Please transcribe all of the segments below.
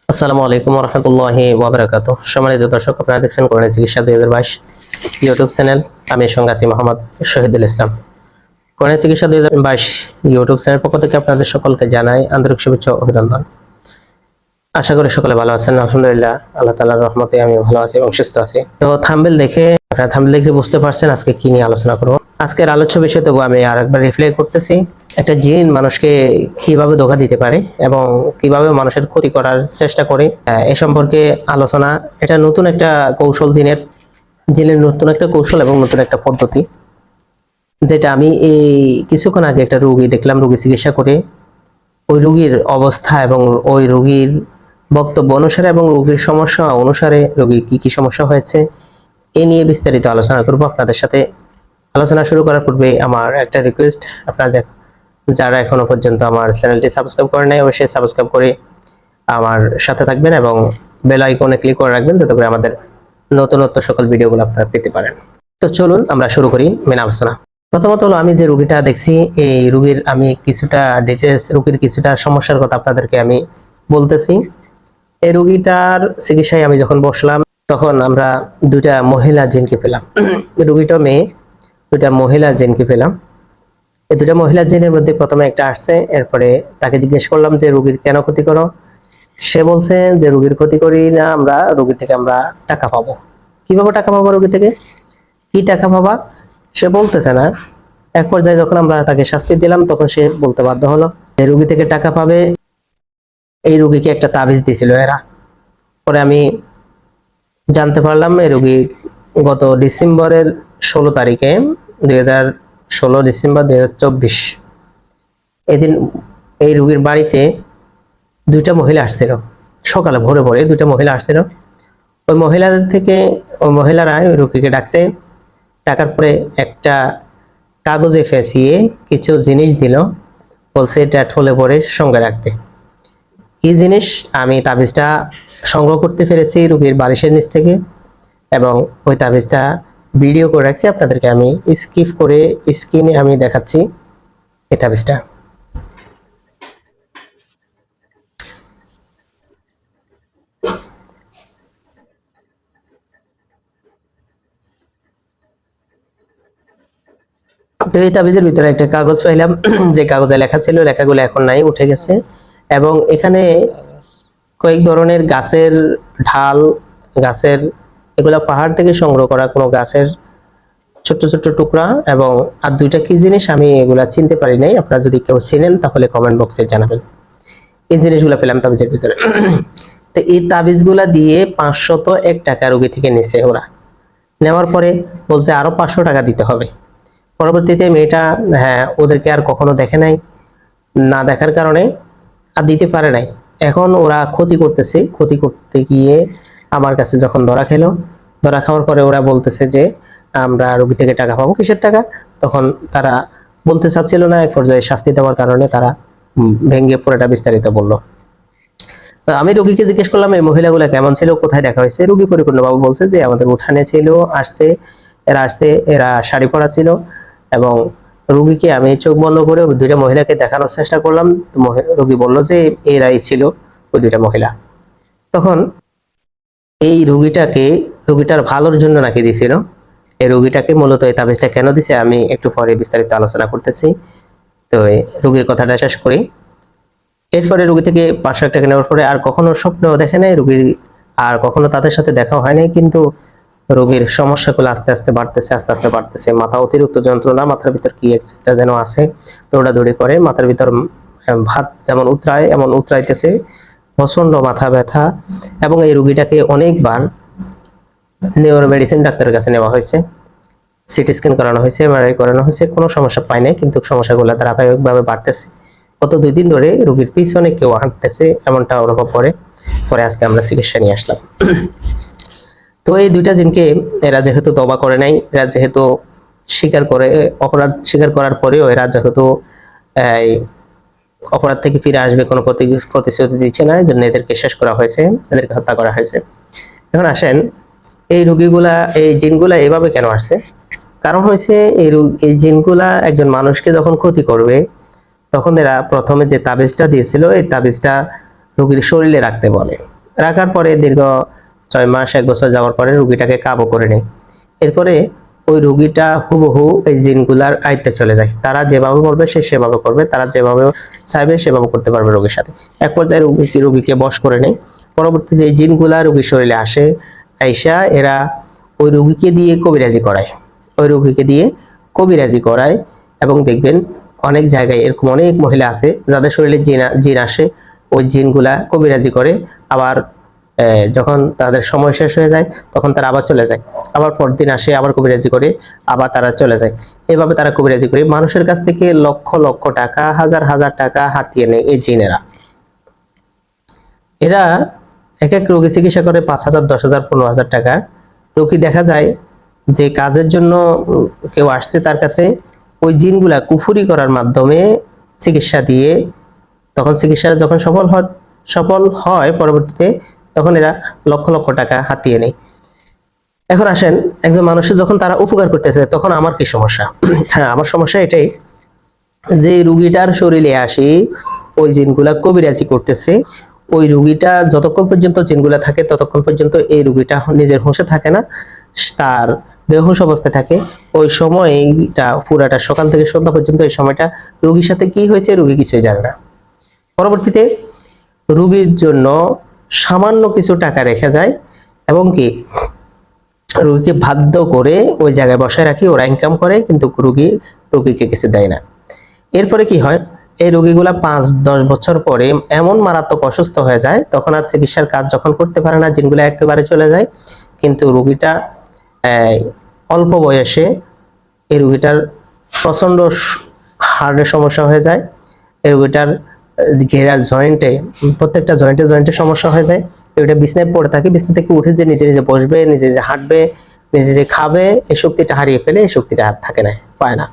আসসালামু আলাইকুম রহমতুল্লাহি ওয়াবারাকাতুহ। সম্মানিত দর্শক, আপনারা দেখছেন করোনা চিকিৎসা 2022 ইউটিউব চ্যানেল। আমি সঙ্গে আছি মোহাম্মদ শহীদুল ইসলাম। করোনা চিকিৎসা 2022 ইউটিউব চ্যানেল পক্ষ থেকে আপনাদের সকলকে জানাই আন্তরিক শুভেচ্ছা ও অভিনন্দন। আশা করি সকলে ভালো আছেন। আলহামদুলিল্লাহ, আল্লাহ তাআলার রহমতে আমি ভালো আছি এবং সুস্থ আছি। তো থাম্বনেল দেখে বুঝতে পারছেন আজকে কি নিয়ে আলোচনা করব। আজকের আলোচ্য বিষয় তবু আমি আরেকবার রিপ্লাই করতেছি। একটা জিন মানুষকে কিভাবে ধোঁকা দিতে পারে এবং কিভাবে মানুষের ক্ষতি করার চেষ্টা করে, এ সম্পর্কে আলোচনা। এটা নতুন একটা কৌশল, জিনের নতুন একটা কৌশল এবং নতুন একটা পদ্ধতি, যেটা আমি এই কিছুক্ষণ আগে একটা রোগী দেখলাম। রোগী চিকিৎসা করে ওই রোগীর অবস্থা এবং ওই রোগীর বক্তব্য অনুসারে এবং রোগীর সমস্যা অনুসারে রোগীর কি কি সমস্যা হয়েছে এ নিয়ে বিস্তারিত আলোচনা করব আপনাদের সাথে। আলোচনা শুরু করার পূর্বে আমার একটা রিকোয়েস্ট, আপনারা যারা এখনো পর্যন্ত আমার চ্যানেলটি সাবস্ক্রাইব করেন নাই, অবশ্যই সাবস্ক্রাইব করে আমার সাথে থাকবেন এবং বেল আইকনে ক্লিক করে রাখবেন, যাতে করে আমাদের নতুনত্ব সকল ভিডিওগুলো আপনারা পেতে পারেন। তো চলুন আমরা শুরু করি মেন আলোচনা। প্রথমত হলো, আমি যে রোগীটা দেখছি এই রোগীর আমি কিছুটা ডিটেলস, রোগীর কিছুটা সমস্যার কথা আপনাদেরকে আমি বলতেছি। এই রোগীটার চিকিৎসায় আমি যখন বসলাম তখন আমরা দুইটা মহিলা জিনকে পেলাম। রোগীটা মেয়ে, দুইটা মহিলা জিনকে পেলাম। এই দুইটা মহিলা জিনের মধ্যে প্রথমে একটা আসছে, এরপরে তাকে জিজ্ঞেস করলাম যে রোগীর কেন ক্ষতি করো। সে বলছে যে রোগীর ক্ষতি করি না, আমরা রোগী থেকে আমরা টাকা পাবো। কিভাবে টাকা পাবো, রোগী থেকে কি টাকা পাবা সে বলতেছে না। এক পর্যায়ে যখন আমরা তাকে শাস্তি দিলাম তখন সে বলতে বাধ্য হলো যে রোগী থেকে টাকা পাবে। এই রোগীকে একটা তাবিজ দিয়েছিল এরা। পরে আমি জানতে পারলাম এই রোগী গত ডিসেম্বরের 16 তারিখে, 2016 ডিসেম্বর 2024, এদিন এই রোগীর বাড়িতে দুইটা মহিলা আসছিল। সকালে ভোরে ভোরে দুইটা মহিলা আসছিল। ওই মহিলাদের থেকে ওই মহিলারা ওই রোগীকে ডাকছে। ডাকার পরে একটা কাগজে ফেঁসিয়ে কিছু জিনিস দিল, বলছে এটা ঠলে পরে সঙ্গে রাখতে। কি জিনিস, আমি তাবিজটা সংগ্রহ করতে পেরেছি রোগীর বালিশের নিচ থেকে এবং ওই তাবিজটা ভিডিও করে রাখছি। আপনাদেরকে আমি স্কিপ করে স্ক্রিনে আমি দেখাচ্ছি এই তাবিজটা। তো এই তাবিজের ভিতরে একটা কাগজ পাইলাম, যে কাগজে লেখা ছিল, লেখাগুলো এখন নাই, উঠে গেছে। এবং এখানে কয়েক ধরনের গাছের ঢাল, গাছের এগুলা পাহাড় থেকে সংগ্রহ করা কোনো গাছের ছোট্ট ছোট্ট টুকরা, এবং আর দুইটা কি জিনিস আমি এগুলা চিনতে পারি নাই। আপনারা যদি কেউ চিনেন তাহলে কমেন্ট বক্সে জানাবেন। এই জিনিসগুলো পেলাম তাবিজের ভিতরে। তো এই তাবিজগুলা দিয়ে 501 টাকা রোগী থেকে নিছে ওরা। নেওয়ার পরে বলছে আরো 500 টাকা দিতে হবে। পরবর্তীতে মেয়েটা, হ্যাঁ, ওদেরকে আর কখনো দেখে নাই, না দেখার কারণে আর দিতে পারে নাই। এখন ওরা ক্ষতি করতেছে, ক্ষতি করতে গিয়ে আমার কাছে যখন ধরা খেলো, ধরা খাওয়ার পরে ওরা বলতেছে যে আমরা রোগী থেকে টাকা পাবো। কিসের টাকা? তখন তারা বলতে চাচ্ছিল না। এক পর্যায়ে শাস্তি দেওয়ার কারণে তারা ভেঙ্গে পুরোটা বিস্তারিত বললো। আমি রোগীকে জিজ্ঞেস করলাম এই মহিলাগুলা কেমন ছিল, কোথায় দেখা হয়েছে। রোগী পরিপূর্ণভাবে বলছে যে আমাদের উঠানে ছিল, আসছে, এরা শাড়ি পরা ছিল। এবং রোগীকে আমি চোখ বন্ধ করে ওই দুইটা মহিলাকে দেখানোর চেষ্টা করলাম। রোগী বলল যে এরাই ছিল ওই দুইটা মহিলা। তখন এই রোগীটার ভালোর জন্য নাকি দিছিল। এই রোগীটাকে মূলত এই তাবিজটা কেন দিছে আমি একটু পরে বিস্তারিত আলোচনা করতেছি। তো রোগীর কথাটা শেষ করি। এরপরে রোগী থেকে 500 টাকা নেওয়ার পরে আর কখনো স্বপ্নেও দেখে নাই রোগীর, আর কখনো তাদের সাথে দেখা হয় নাই। কিন্তু রোগীর সমস্যাগুলো আস্তে আস্তে বাড়তেছে। মাথা অতিরিক্ত যন্ত্রণা, মাথার ভিতর কি একটা যেন আছে, দৌড়াদৌড়ি করে, মাথার ভিতর ভাত যেমন উতরায় এমন উতরাইতেছে, প্রচন্ড মাথা ব্যথা। এবং এই রোগীটাকে অনেকবার নিউরো মেডিসিন ডাক্তারের কাছে নেওয়া হয়েছে, সিটি স্ক্যান করানো হয়েছে, এমআরআই করানো হয়েছে, কোনো সমস্যা পায় নাই। কিন্তু সমস্যাগুলো ধারাবাহিকভাবে বাড়তেছে। গত 2 দিন ধরে রোগীর পিছনে কেউ হাঁটতেছে এমনটা অনুভব করে। পরে আজকে আমরা চিকিৎসা নিয়ে আসলাম। তো এই দুইটা জিনকে এরা যেহেতু তওবা করে নাই, এরা যেহেতু অপরাধ স্বীকার করার পরেও এরা যেহেতু এই অপরাধ থেকে ফিরে আসবে কোনো প্রতিশ্রুতি দিচ্ছে না, এই জন্য এদেরকে শেষ করা হয়েছে, এদেরকে হত্যা করা হয়েছে। এখন আসেন, এই রোগীগুলা, এই জিনগুলা এভাবে কেন আসছে? কারণ হয়েছে এই জিনগুলা একজন মানুষকে যখন ক্ষতি করবে তখন এরা প্রথমে যে তাবিজটা দিয়েছিল এই তাবিজটা রোগীর শরীরে রাখতে বলে। রাখার পরে দীর্ঘ 6 মাস 1 বছর যাওয়ার পরে রোগীটাকে কাবু করে নেয়। এরপরে ওই রোগীটা হুবহু এই জিনগুলার আয়ত্তে চলে যায়। তারা যেভাবে বলবে সে সেভাবে করবে, তারা যেভাবে চাইবে সেভাবে করতে পারবে রোগীর সাথে। এক পর্যায়ে রোগীকে বশ করে নেয়। পরবর্তীতে এই জিনগুলা রোগীর শরীরে আসে, আইসা এরা ওই রোগীকে দিয়ে কবিরাজি করায়, ওই রোগীকে দিয়ে কবিরাজি করায়। এবং দেখবেন অনেক জায়গায় এরকম অনেক মহিলা আছে যাদের শরীরে জিন আসে, ওই জিনগুলা কবিরাজি করে, আবার যখন তাদের সময় শেষ হয়ে যায় তখন তারা আবার চলে যায়, আবার পরদিন আসে আবার কবিরাজি করে, আবার তারা চলে যায়। এভাবে তারা কবিরাজি করে মানুষের কাছ থেকে লক্ষ লক্ষ টাকা, হাজার হাজার টাকা হাতিয়ে নেয় এই জিনেরা। এরা এক এক রোগী চিকিৎসা করে 5,000, 10,000, 15,000 টাকার রোগী। দেখা যায় যে কাজের জন্য কেউ আসছে তার কাছে, ওই জিনগুলা কুফুরি করার মাধ্যমে চিকিৎসা দিয়ে, তখন চিকিৎসা যখন সফল হয় পরবর্তীতে, তখন এরা লক্ষ লক্ষ টাকা হাতিয়ে নেয়। এখন আসেন, একজন মানুষের যখন তারা উপকার করতেছে তখন আমার কি সমস্যা? হ্যাঁ, আমার সমস্যা এটাই যে রুগীটার শরীরে আসি ওই জিনগুলা কবিরাজি করতেছে, ওই রুগীটা যতক্ষণ পর্যন্ত জিনগুলা থাকে ততক্ষণ পর্যন্ত এই রুগীটা নিজের হোঁশে থাকে না, তার বেহুশ অবস্থায় থাকে। ওই সময়টা পুরাটা সকাল থেকে সন্ধ্যা পর্যন্ত, এই সময়টা রুগীর সাথে কি হয়েছে রুগী কিছুই জানে না। পরবর্তীতে রুগীর জন্য সামান্য কিছু টাকা রেখে যায় এবং কি রুগীকে বাধ্য করে ওই জায়গায় বসায় রাখি, ওরা ইনকাম করে, কিন্তু রুগীকে কিছু দেয় না। এরপরে কি হয়, এই রোগীগুলা 5-10 বছর পরে এমন মারাত্মক অসুস্থ হয়ে যায়, তখন আর চিকিৎসার কাজ যখন করতে পারে না, জিনগুলো একেবারে চলে যায়। কিন্তু রোগীটা অল্প বয়সে এই রোগীটার প্রচন্ড হার্টের সমস্যা হয়ে যায়, এই রোগীটার ঘেরার জয়েন্টে, প্রত্যেকটা জয়েন্টে সমস্যা হয়ে যায়। এটা বিছনায় পড়ে থাকে, বিছনা থেকে উঠে যে নিজে নিজে বসবে, নিজে নিজে হাঁটবে, নিজে নিজে খাবে, এই শক্তিটা হারিয়ে ফেলে, এই শক্তিটা আর থাকে না, পায় না।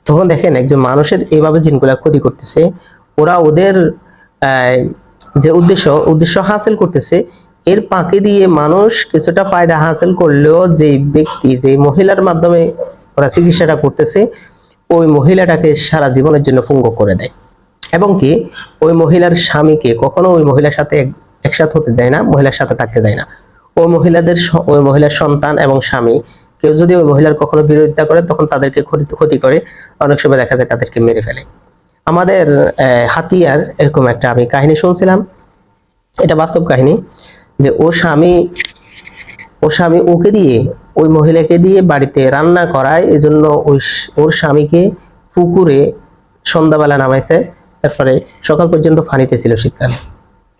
তখন দেখেন একজন মানুষের এইভাবে জিনগুলা ক্ষতি করতেছে, ওরা ওদের যে উদ্দেশ্য হাসিল করতেছে, এর ফাঁকি দিয়ে মানুষ কিছুটা ফায়দা হাসিল করলেও যে ব্যক্তি, যে মহিলার মাধ্যমে ওরা চিকিৎসাটা করতেছে, ওই মহিলাটাকে সারা জীবনের জন্য পঙ্গু করে দেয়। এবং কি ওই মহিলার স্বামীকে কখনো ওই মহিলার সাথে একসাথে হতে দেয় না, মহিলার সাথে থাকতে দেয় না। ওই মহিলার সন্তান এবং স্বামী কেউ যদি ওই মহিলার কখনো বিরোধিতা করে তখন তাদেরকে ক্ষতি করে, অনেক সময় দেখা যায় তাদেরকে মেরে ফেলে। আমাদের হাতিয়ার এরকম একটা আমি কাহিনী শুনছিলাম, এটা বাস্তব কাহিনী, যে ওর স্বামী ওকে দিয়ে, ওই মহিলাকে দিয়ে বাড়িতে রান্না করায়, এজন্য ওর স্বামীকে পুকুরে সন্ধ্যাবেলা নামাইছে, তারপরে সকাল পর্যন্ত পানিতে ছিল শীতকালে।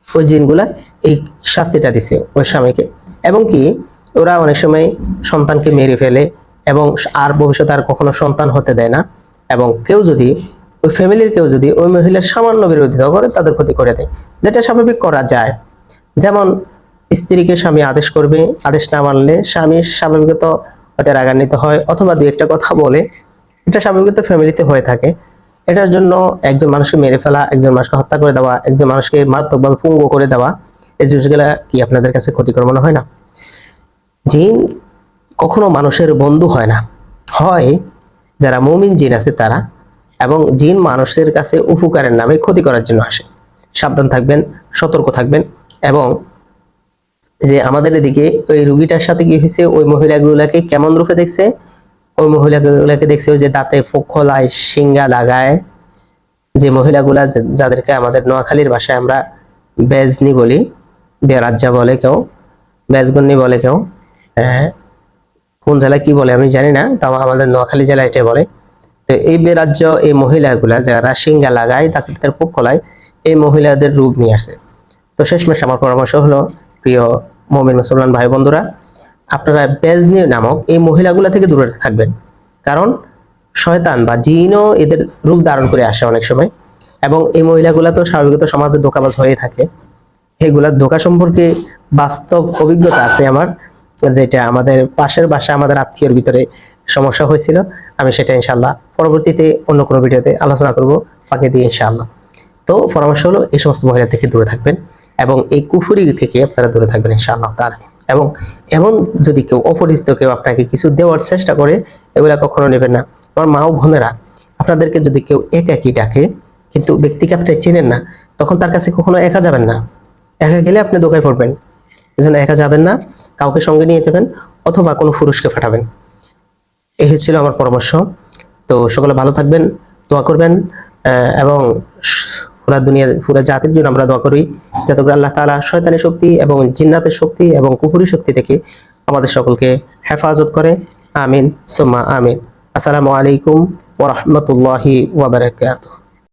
ওই জিনগুলা এই শাস্তিটা দিছে ওই স্বামীকে। এবং কি ওরা অনেক সময় সন্তানকে মেরে ফেলে এবং আর ভবিষ্যতে আর কখনো সন্তান হতে দেয় না। এবং ওই ফ্যামিলির কেউ যদি ওই মহিলার সামান্য বিরোধিতা করে তাদের ক্ষতি করে দেয়, যেটা স্বাভাবিক করা যায়। যেমন স্ত্রীকে স্বামী আদেশ করবে, আদেশ না মানলে স্বামী স্বাভাবিকত হয়তো রাগান্বিত হয় অথবা দুই একটা কথা বলে, এটা স্বাভাবিকত ফ্যামিলিতে হয়ে থাকে। এটার জন্য একজন মানুষকে মেরে ফেলা, একজন মানুষকে হত্যা করে দেওয়া, একজন মানুষকে মারাত্মকভাবে পঙ্গু করে দেওয়া, এই জিনিসগুলা কি আপনাদের কাছে ক্ষতিকর মনে হয় না? জিন কখনো মানুষের বন্ধু হয় না, হয় যারা মুমিন জিন আছে তারা। এবং জিন মানুষের কাছে উপকারের নামে ক্ষতি করার জন্য আসে। সাবধান থাকবেন, সতর্ক থাকবেন। এবং যে আমাদের এদিকে ওই রুগীটার সাথে কি হয়েছে, ওই মহিলাগুলাকে কেমন রূপে দেখছে, ওই মহিলাগুলাকে দেখছে ওই যে দাঁতে ফোক খোলায়, শিঙ্গা লাগায়, যে মহিলাগুলা যাদেরকে আমাদের নোয়াখালীর ভাষায় আমরা বেজনি বলি, বেরাজ্জা বলে কেউ, বেজগন্নি বলে কেউ, কোন জেলায় কি বলে আমি জানি না, তাও আমাদের নোয়াখালী জেলায় এটা বলে। তো এই বেরাজ্য এই মহিলাগুলা যারা শিঙ্গা লাগায়, তাদের পোক খোলায়, এই মহিলাদের রূপ নিয়ে আসে। তো শেষমেশ আমার পরামর্শ হলো, প্রিয় মুমিন মুসলমান ভাই বন্ধুরা, আপনারা বেজনি নামক এই মহিলাগুলা থেকে দূরে থাকবেন। কারণ শয়তান বা জিনও এদের রূপ ধারণ করে আসে অনেক সময়। এবং এই মহিলাগুলা তো স্বাভাবিকত সমাজে ধোঁকাবাজ হয়ে থাকে। এগুলার ধোঁকা সম্পর্কে বাস্তব অভিজ্ঞতা আছে আমার, যেটা আমাদের পাশের বাসা আমাদের আত্মীয়র ভিতরে সমস্যা হয়েছিল। আমি সেটা ইনশাআল্লাহ পরবর্তীতে অন্য কোনো ভিডিওতে আলোচনা করব ফাঁকে দিয়ে ইনশাআল্লাহ। তো পরামর্শ হলো এই সমস্ত মহিলা থেকে দূরে থাকবেন এবং এই কুফুরি থেকে আপনারা দূরে থাকবেন ইনশাআল্লাহ তাআলা। এবং এমন যদি কেউ অপরিচিত কেউ আপনাকে কিছু দেওয়ার চেষ্টা করে, এগুলা কখনো নেবেন না। আমার মা ও বোনেরা, আপনাদেরকে যদি কেউ একাকী ডাকে কিন্তু ব্যক্তিকে আপনি চেনেন না, তখন তার কাছে কখনো একা যাবেন না। একা গেলে আপনি ধোঁকায় পড়বেন। এজন্য একা যাবেন না, কাউকে সঙ্গে নিয়ে যাবেন অথবা কোনো পুরুষকে পাঠাবেন। এই ছিল আমার পরামর্শ। তো সকলে ভালো থাকবেন, দোয়া করবেন, এবং পুরা দুনিয়া পুরা জাতির জন্য আমরা দোয়া করি যাতে করে আল্লাহ তাআলা শয়তানি শক্তি এবং জিন্নাতের শক্তি এবং কুফরি শক্তি থেকে আমাদের সকলকে হেফাজত করে। আমিন সুম্মা আমিন। আসসালামু আলাইকুম ওয়া রাহমাতুল্লাহি ওয়া বারাকাতুহু।